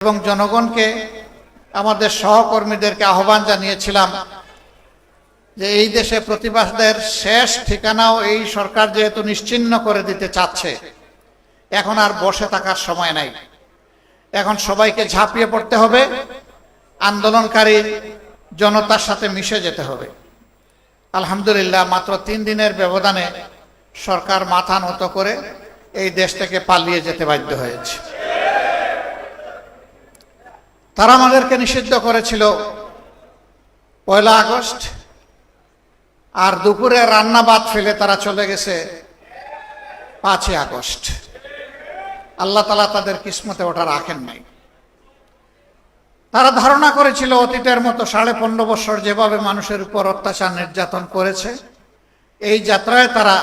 এবং জনগণকে আমাদের সহকর্মীদেরকে আহ্বান জানিয়েছিলাম যে এই দেশে প্রতিবাদের শেষ ঠিকানাও এই সরকার যেহেতু নিশ্চিহ্ন করে দিতে চাচ্ছে, এখন আর বসে থাকার সময় নাই। এখন সবাইকে ঝাঁপিয়ে পড়তে হবে, আন্দোলনকারী জনতার সাথে মিশে যেতে হবে। আলহামদুলিল্লাহ, মাত্র 3 দিনের ব্যবধানে সরকার মাথা নত করে এই দেশ থেকে পালিয়ে যেতে বাধ্য হয়েছে। তারা আমাদেরকে নিষিদ্ধ করেছিল 1 আগস্ট, আর দুপুরে রান্না ভাত ফেলে তারা চলে গেছে 5 আগস্ট। আল্লাহ তাআলা তাদের কিসমতে ওটা রাখেন নাই। তারা ধারণা করেছিল অতীতের মতো 15.5 বছর যেভাবে মানুষের উপর অত্যাচার নির্যাতন করেছে, এই যাত্রায় তারা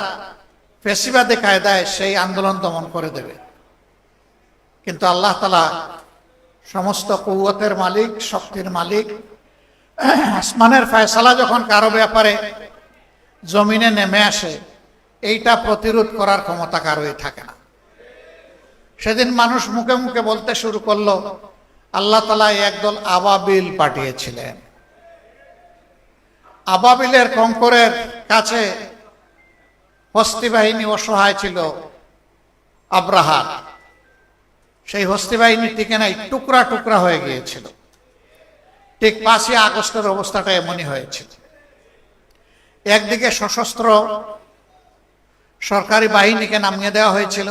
ফ্যাসিবাদী কায়দায় সেই আন্দোলন দমন করে দেবে। কিন্তু আল্লাহ তাআলা সমস্ত কুওয়াতের মালিক, শক্তির মালিক, আসমানের ফয়সালা যখন কারো ব্যাপারে জমিনে নেমে আসে, এইটা প্রতিরোধ করার ক্ষমতা কারোই থাকে না। সেদিন মানুষ মুখে মুখে বলতে শুরু করলো, আল্লাহ তাআলা একদল আবাবিল পাঠিয়েছিলেন। আবাবিলের কঙ্করের কাছে হস্তি বাহিনী অসহায় ছিল আব্রাহার। সেই হস্তি বাহিনী টিকে নাই, টুকরা টুকরা হয়ে গিয়েছিল। ঠিক 5 আগস্টের অবস্থাটা এমনই হয়েছিল। একদিকে সশস্ত্র সরকারি বাহিনীকে নামিয়ে দেওয়া হয়েছিল,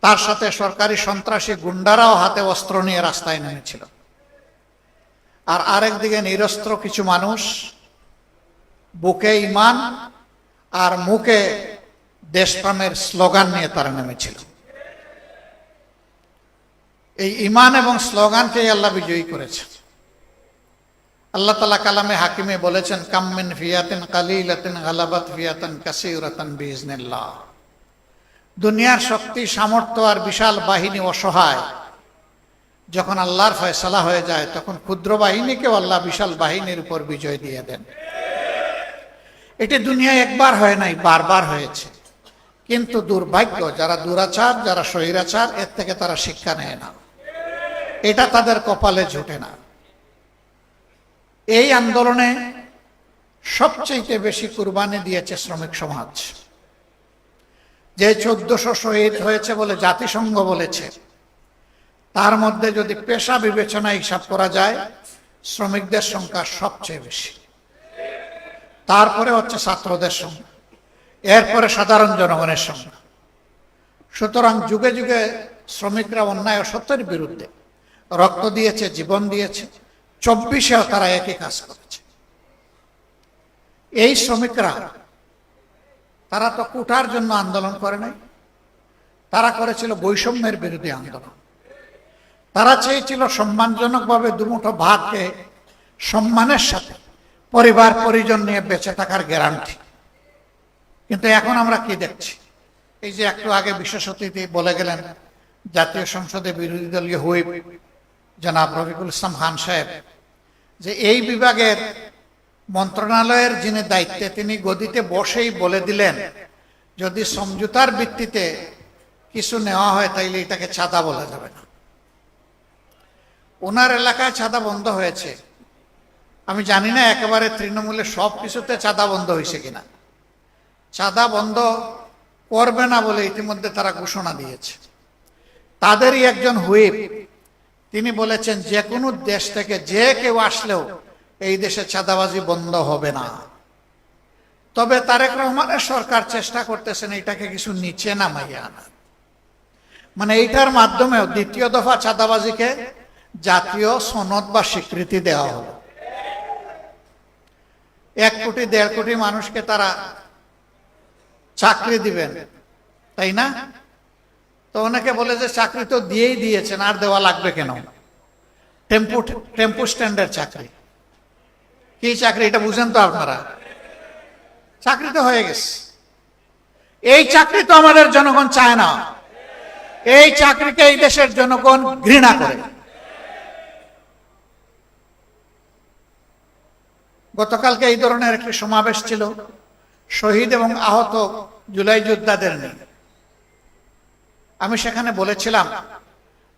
তার সাথে সরকারি সন্ত্রাসী গুন্ডারাও হাতে অস্ত্র নিয়ে রাস্তায় নেমেছিল। আর আরেকদিকে নিরস্ত্র কিছু মানুষ বুকে ঈমান আর মুখে দেশপ্রেমের স্লোগান নিয়ে তারা নেমেছিল। এই ঈমান এবং স্লোগানকে আল্লাহ বিজয়ী করেছে। আল্লাহ তাআলা কালামে হাকিমে বলেছেন, কাম মিন ফিয়াতিন কালিলাতিন গালাবাত ফিয়াতান কাসীরাতান বিইজনিল্লাহ। দুনিয়ার শক্তি, সামর্থ্য আর বিশাল বাহিনী অসহায়। যখন আল্লাহর ফয়সালা হয়ে যায়, তখন ক্ষুদ্র বাহিনীকেও আল্লাহ বিশাল বাহিনীর উপর বিজয় দিয়ে দেন। এটি দুনিয়ায় একবার হয় নাই, বারবার হয়েছে। কিন্তু দুর্ভাগ্য, যারা দুরাচার, যারা স্বৈরাচার, এর থেকে তারা শিক্ষা নেয় না। এটা তাদের কপালে জুটে না। এই আন্দোলনে সবচেয়ে বেশি কুরবানি দিয়েছে শ্রমিক সমাজ। যে 1400 শহীদ হয়েছে বলে জাতিসংঘ বলেছে, তার মধ্যে যদি পেশা বিবেচনা হিসাব করা যায়, শ্রমিকদের সংখ্যা সবচেয়ে বেশি। তারপরে হচ্ছে ছাত্রদের সংখ্যা, এরপরে সাধারণ জনগণের সংখ্যা। সুতরাং যুগে যুগে শ্রমিকরা অন্যায় অসত্যের বিরুদ্ধে রক্ত দিয়েছে, জীবন দিয়েছে। 24-এও তারা একই কাজ করেছে। এই শ্রমিকরা, তারা তো কোটার জন্য আন্দোলন করে নাই, তারা করেছিল বৈষম্যের বিরুদ্ধে আন্দোলন। তারা চেয়েছিল সম্মানজনকভাবে দুমুঠো ভাতকে সম্মানের সাথে পরিবার পরিজন নিয়ে বেঁচে থাকার গ্যারান্টি। কিন্তু এখন আমরা কি দেখছি? এই যে একটু আগে বিশেষ অতিথি বলে গেলেন, জাতীয় সংসদে বিরোধী দলীয় হুইপ জনাব রফিকুল ইসলাম খান সাহেব, যে এই বিভাগের মন্ত্রণালয়ের যিনি দায়িত্বে, তিনি গদিতে বসেই বলে দিলেন, যদি সমঝোতার ভিত্তিতে কিছু নেওয়া হয় তাইলে এটাকে চাঁদা বলা যাবে না। ওনার এলাকায় চাঁদা বন্ধ হয়েছে। আমি জানি না একেবারে তৃণমূলের সব কিছুতে চাঁদা বন্ধ হয়েছে কিনা। চাঁদা বন্ধ করবে না বলে ইতিমধ্যে তারা ঘোষণা দিয়েছে। তাদেরই একজন হুইপ, তিনি বলেছেন, যে কোনো দেশ থেকে যে কেউ আসলেও এই দেশে চাঁদাবাজি বন্ধ হবে না। তবে তারেক রহমানের সরকার চেষ্টা করতেছেন এটাকে কিছু নিচে নামাইয়া আনা। মানে এইটার মাধ্যমেও দ্বিতীয় দফা চাঁদাবাজিকে জাতীয় সনদ বা স্বীকৃতি দেওয়া হলো। 1 কোটি 1.5 কোটি মানুষকে তারা চাকরি দিবেন, তাই না? তো অনেকে বলে যে চাকরি তো দিয়েই দিয়েছেন, আর দেওয়া লাগবে কেন? টেম্পু স্ট্যান্ডের চাকরি। কি চাকরি এটা বুঝেন তো আপনারা? চাকরি তো হয়ে গেছে। এই চাকরি তো আমাদের জনগণ চায় না। এই চাকরিকে এই দেশের জনগণ ঘৃণা করে। গতকালকে এই ধরনের একটি সমাবেশ ছিল শহীদ এবং আহত জুলাই যোদ্ধাদের নিয়ে। আমি সেখানে বলেছিলাম,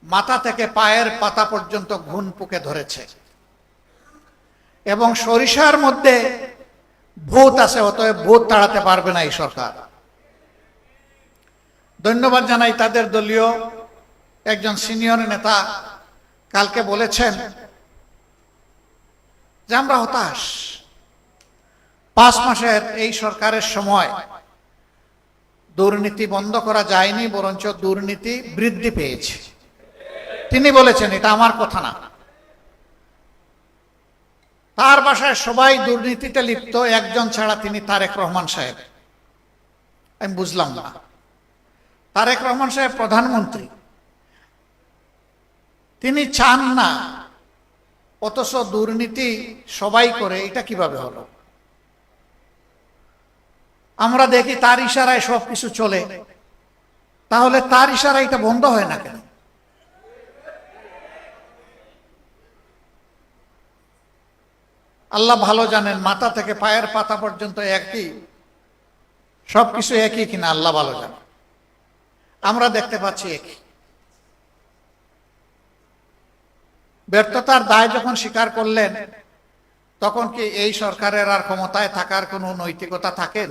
মাথা থেকে পায়ের পাতা পর্যন্ত ঘুণ পুকে ধরেছে এবং সরিষার মধ্যে ভূত আছে, অতএব ভূত তাড়াতে পারবে না এই সরকার। ধন্যবাদ জানাই তাদের দলীয় একজন সিনিয়র নেতা কালকে বলেছেন যে আমরা হতাশ, 5 মাসের এই সরকারের সময় দুর্নীতি বন্ধ করা যায়নি, বরঞ্চ দুর্নীতি বৃদ্ধি পেয়েছে। তিনি বলেছেন, এটা আমার কথা না। তার বাসায় সবাই দুর্নীতিতে লিপ্ত, একজন ছাড়া তিনি তারেক রহমান সাহেব। আমি বুঝলাম না, তারেক রহমান সাহেব প্রধানমন্ত্রী, তিনি চান না, অথচ দুর্নীতি সবাই করে, এটা কিভাবে হলো? আমরা দেখি তার ইশারায় সবকিছু চলে, তাহলে তার ইশারায় এটা বন্ধ হয় না কেন? আল্লাহ ভালো জানেন, মাথা থেকে পায়ের পাতা পর্যন্ত একই, সবকিছু একই কিনা আল্লাহ ভালো জানেন। আমরা দেখতে পাচ্ছি একই। ব্যর্থতার দায় যখন স্বীকার করলেন, তখন কি এই সরকারের আর ক্ষমতায় থাকার কোনো নৈতিকতা থাকে?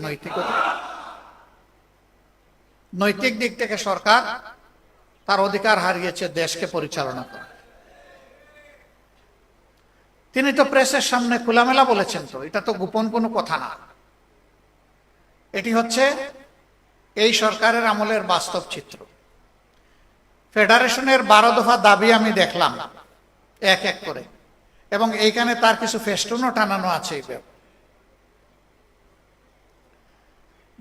নৈতিক দিক থেকে সরকার তার অধিকার হারিয়েছে দেশকে পরিচালনা করা। তিনি তো প্রেসের সামনে খোলামেলা বলেছেন, তো এটা তো গোপন কোনো কথা না। এটি হচ্ছে এই সরকারের আমলের বাস্তব চিত্র। ফেডারেশনের 12 দফা দাবি আমি দেখলাম এক এক করে, এবং এইখানে তার কিছু ফেস্টুনও টানানো আছে।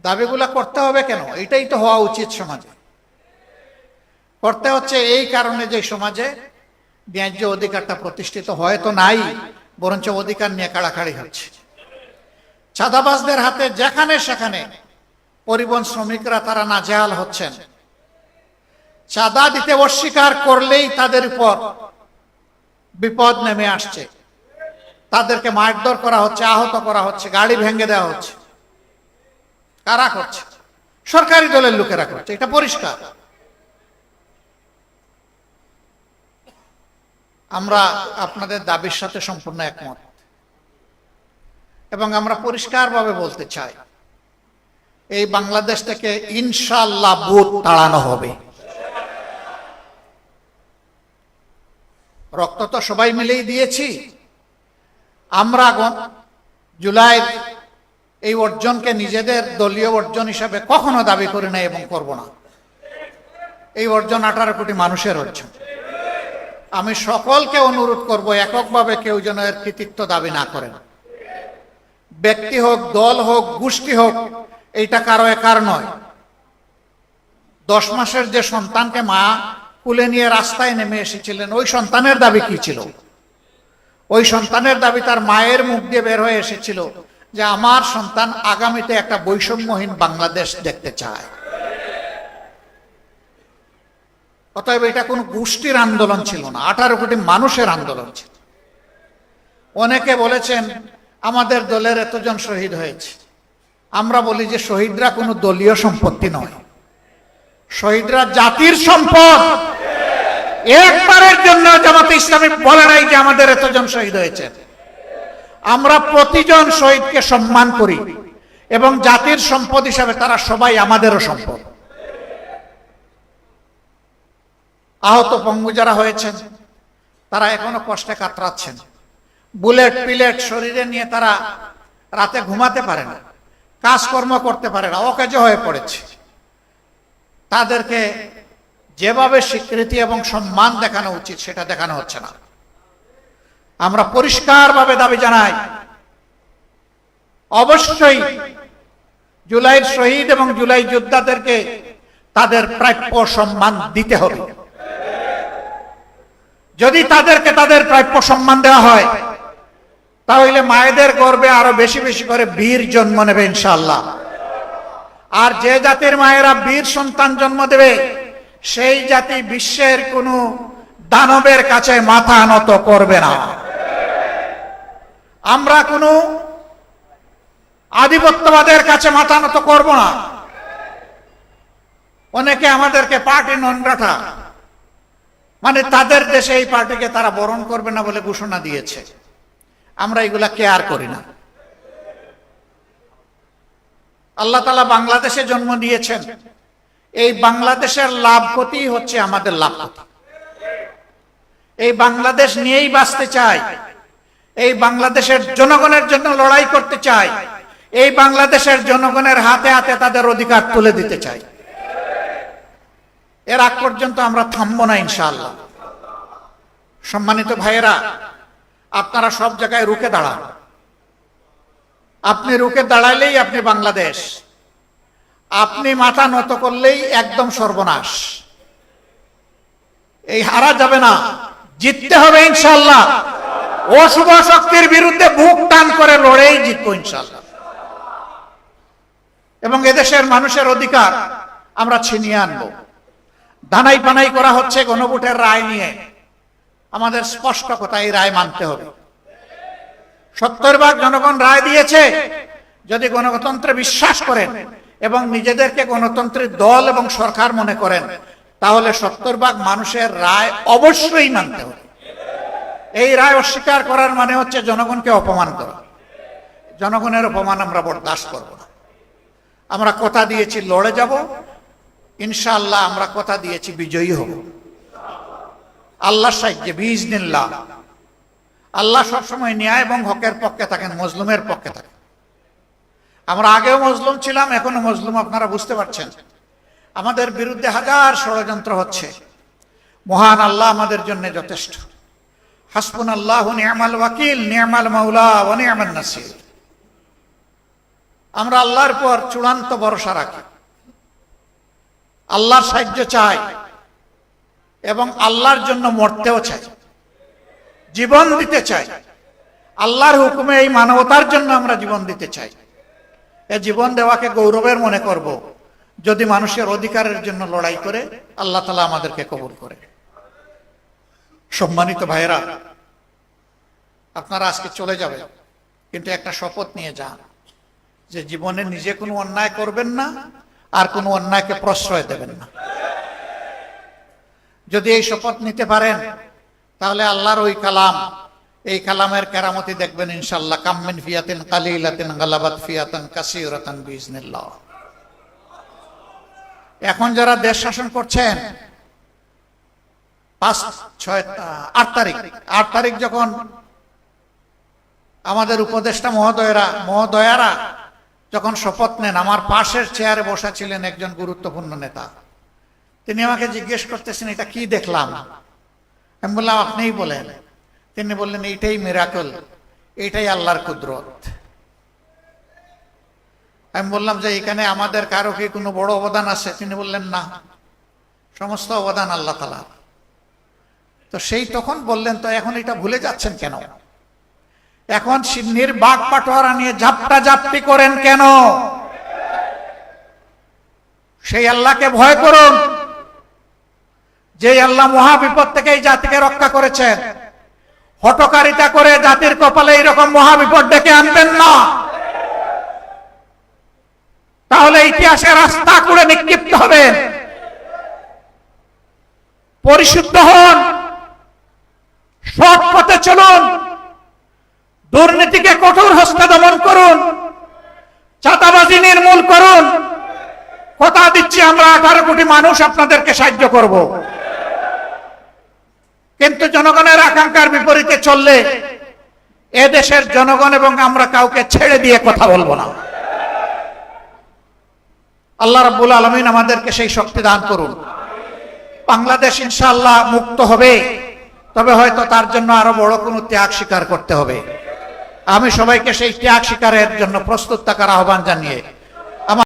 দাবিগুলা করতে হবে কেন? এটাই তো হওয়া উচিত সমাজে। করতে হচ্ছে এই কারণে যে সমাজে ন্যায্য অধিকারটা প্রতিষ্ঠিত হয়তো নাই, বরঞ্চ অধিকার নিয়ে কাড়াকাড়ি হচ্ছে। চাঁদাবাজদের হাতে যেখানে সেখানে পরিবহন শ্রমিকরা তারা নাজেহাল হচ্ছেন। চাঁদা দিতে অস্বীকার করলেই তাদের উপর বিপদ নেমে আসছে, তাদেরকে মারধর করা হচ্ছে, আহত করা হচ্ছে, গাড়ি ভেঙে দেওয়া হচ্ছে। কারা করছে? সরকারি দলের লোকেরা করছে, এটা পরিষ্কার। আমরা আপনাদের দাবির সাথে সম্পূর্ণ একমত, এবং আমরা পরিষ্কারভাবে বলতে চাই, এই বাংলাদেশ থেকে ইনশাআল্লাহ ভূত তাড়ানো হবে। রক্ত তো সবাই মিলেই দিয়েছি। আমরা জুলাইয়ের এই অর্জনকে নিজেদের দলীয় অর্জন হিসাবে কখনো দাবি করি না এবং করব না। এই অর্জন 18 কোটি মানুষের অর্জন। আমি সকলকে অনুরোধ করব, এককভাবে কেউ যেন এর কৃতিত্ব দাবি না করেন। ব্যক্তি হোক, দল হোক, গোষ্ঠী হোক, এইটা কারো একার নয়। 10 মাসের যে সন্তানকে মা কুলে নিয়ে রাস্তায় নেমে এসেছিলেন, ওই সন্তানের দাবি কি ছিল? ওই সন্তানের দাবি তার মায়ের মুখ দিয়ে বের হয়ে এসেছিল যে আমার সন্তান আগামীতে একটা বৈষম্যহীন বাংলাদেশ দেখতে চায়। অতএব এটা কোনো গোষ্ঠীর আন্দোলন ছিল না, 18 কোটি মানুষের আন্দোলন ছিল। অনেকে বলেছেন আমাদের দলের এতজন শহীদ হয়েছে। আমরা বলি যে শহীদরা কোনো দলীয় সম্পত্তি নয়, শহীদরা জাতির সম্পদ। একবারের জন্য জামাতে ইসলামী বলে নাই যে আমাদের এতজন শহীদ হয়েছে। আমরা প্রতিজন শহীদকে সম্মান করি এবং জাতির সম্পদ হিসাবে তারা সবাই আমাদেরও সম্পদ। আহত পঙ্গু যারা হয়েছেন তারা এখনো কষ্টে কাতরাচ্ছেন। বুলেট পিলেট শরীরে নিয়ে তারা রাতে ঘুমাতে পারে না, কাজকর্ম করতে পারে না, অকেজো হয়ে পড়েছে। তাদেরকে যেভাবে স্বীকৃতি এবং সম্মান দেখানো উচিত সেটা দেখানো হচ্ছে না। আমরা পরিষ্কারভাবে দাবি জানাই, অবশ্যই জুলাইয়ের শহীদ এবং জুলাই যোদ্ধাদেরকে তাদের প্রাপ্য সম্মান দিতে হবে। যদি তাদেরকে তাদের প্রাপ্য সম্মান দেওয়া হয়, তাহলে মায়েদের গর্ভে আরো বেশি বেশি করে বীর জন্ম নেবে ইনশাআল্লাহ। আর যে জাতির মায়েরা বীর সন্তান জন্ম দেবে, সেই জাতি বিশ্বের কোনো দানবের কাছে মাথা নত করবে না। আমরা কোনো আধিপত্যবাদের কাছে মাথা নত করব না। অনেকে আমাদেরকে পার্টি নন গ্রাটা, মানে তাদের দেশে এই পার্টিকে তারা বরণ করবে না বলে ঘোষণা দিয়েছে। আমরা এগুলা কেয়ার করি না। আল্লাহ তাআলা বাংলাদেশে জন্ম দিয়েছেন, এই বাংলাদেশের লাভ ক্ষতি হচ্ছে আমাদের লাভ ক্ষতি। এই বাংলাদেশ নিয়েই বাঁচতে চাই, এই বাংলাদেশের জনগণের জন্য লড়াই করতে চাই, এই বাংলাদেশের জনগণের হাতে হাতে তাদের অধিকার তুলে দিতে চাই। এর আগ পর্যন্ত আমরা থামবো না ইনশাআল্লাহ। সম্মানিত ভাইয়েরা, আপনারা সব জায়গায় রুখে দাঁড়ান। আপনি রুখে দাঁড়াইলেই আপনি বাংলাদেশ, আপনি মাথা নত করলেই একদম সর্বনাশ। এই হারা যাবে না, জিততে হবে ইনশাআল্লাহ। অশুভ শক্তির বিরুদ্ধে বুক টান করে লড়েই জিতবো ইনশাআল্লাহ। এবং এদেশের মানুষের অধিকার আমরা ছিনিয়ে আনবো। দানাই পানাই করা হচ্ছে গণভোটের রায় নিয়ে। আমাদের স্পষ্ট কথা, এই রায় মানতে হবে। 70% জনগণ রায় দিয়েছে। যদি গণতন্ত্রে বিশ্বাস করেন এবং নিজেদেরকে গণতন্ত্রের দল এবং সরকার মনে করেন, তাহলে 70% মানুষের রায় অবশ্যই মানতে হবে। এই রায় অস্বীকার করার মানে হচ্ছে জনগণকে অপমান করা। জনগণের অপমান আমরা বরদাস্ত করব না। আমরা কথা দিয়েছি লড়ে যাব ইনশাআল্লাহ। আমরা কথা দিয়েছি বিজয়ী হব আল্লাহর সাহায্যে বিইজনিল্লাহ। আল্লাহ সবসময় ন্যায় এবং হকের পক্ষে থাকেন, মজলুমের পক্ষে থাকেন। আমরা আগেও মজলুম ছিলাম, এখনো মজলুম, আপনারা বুঝতে পারছেন। আমাদের বিরুদ্ধে হাজার ষড়যন্ত্র হচ্ছে। মহান আল্লাহ আমাদের জন্য যথেষ্ট। হাসবুনাল্লাহু নি'মাল ওয়াকিল, নি'মাল মাওলা ওয়া নি'মান নাসির। আমরা আল্লাহর পর চূড়ান্ত ভরসা রাখি, আল্লাহর সাহায্য চাই এবং আল্লাহর জন্য মরতেও চাই, জীবন দিতে চাই। আল্লাহর হুকুমে এই মানবতার জন্য আমরা জীবন দিতে চাই। এই জীবন দেওয়াকে গৌরবের মনে করব যদি মানুষের অধিকারের জন্য লড়াই করে আল্লাহ তাআলা আমাদেরকে কবুল করে। সম্মানিত ভাইয়েরা, আপনারা আজকে চলে যাবেন, কিন্তু একটা শপথ নিয়ে যান যে জীবনে নিজে কোনো অন্যায় করবেন না, আর কোনো অন্যায়কে প্রশ্রয় দেবেন না। যদি এই শপথ নিতে পারেন, তাহলে আল্লাহর ওই কালাম, এই কালামের কেরামতি দেখবেন ইনশাআল্লাহ। কাম মিন ফিয়াতিন কালিলাতিন গালাবাত ফিয়াতান কাসীরাতান বিইজনিল্লাহ। এখন যারা দেশ শাসন করছেন, 8 তারিখ যখন আমাদের উপদেষ্টা মহোদয়ারা যখন শপথ নেন, আমার পাশের চেয়ারে বসা ছিলেন একজন গুরুত্বপূর্ণ নেতা। তিনি আমাকে জিজ্ঞেস করতেছেন, এটা কি দেখলাম? আমি বললাম, আপনিই বলেন। তিনি বললেন, এইটাই মিরাকল, এইটাই আল্লাহর কুদরত। আমি বললাম যে এখানে আমাদের কারো কি কোনো বড় অবদান আছে? তিনি বললেন, না, সমস্ত অবদান আল্লাহ তাআলার। তো সেই তখন বললেন, তো এখন এটা ভুলে যাচ্ছেন কেন? এখন সিন্নির বাঘ পাটোয়ারা নিয়ে ঝাপটা ঝাপটি করেন কেন? সেই আল্লাহকে ভয় করুন, যে আল্লাহ মহা বিপদ থেকে এই জাতিকে রক্ষা করেছেন। হঠকারিতা করে জাতির কপালে এইরকম মহা বিপদ ডেকে আনবেন না, তাহলে ইতিহাসের রাস্তা করে নিক্ষিপ্ত হবেন। পরিশুদ্ধ হন, সৎ পথে চলুন, দুর্নীতিকে কঠোর হস্তে দমন করুন, চাঁদাবাজি নির্মূল করুন। কথা দিচ্ছি, আমরা 18 কোটি মানুষ আপনাদেরকে সাহায্য করব। কিন্তু জনগণের আকাঙ্ক্ষার বিপরীতে চললে এদেশের জনগণ এবং আমরা কাউকে ছেড়ে দিয়ে কথা বলবো না। আল্লাহ রাব্বুল আলামিন আমাদেরকে সেই শক্তি দান করুন। বাংলাদেশ ইনশাআল্লাহ মুক্ত হবে, তবে হয়তো তার জন্য আরো বড় কোনো ত্যাগ স্বীকার করতে হবে। আমি সবাইকে সেই ত্যাগ স্বীকারের জন্য প্রস্তুত থাকার আহ্বান জানিয়ে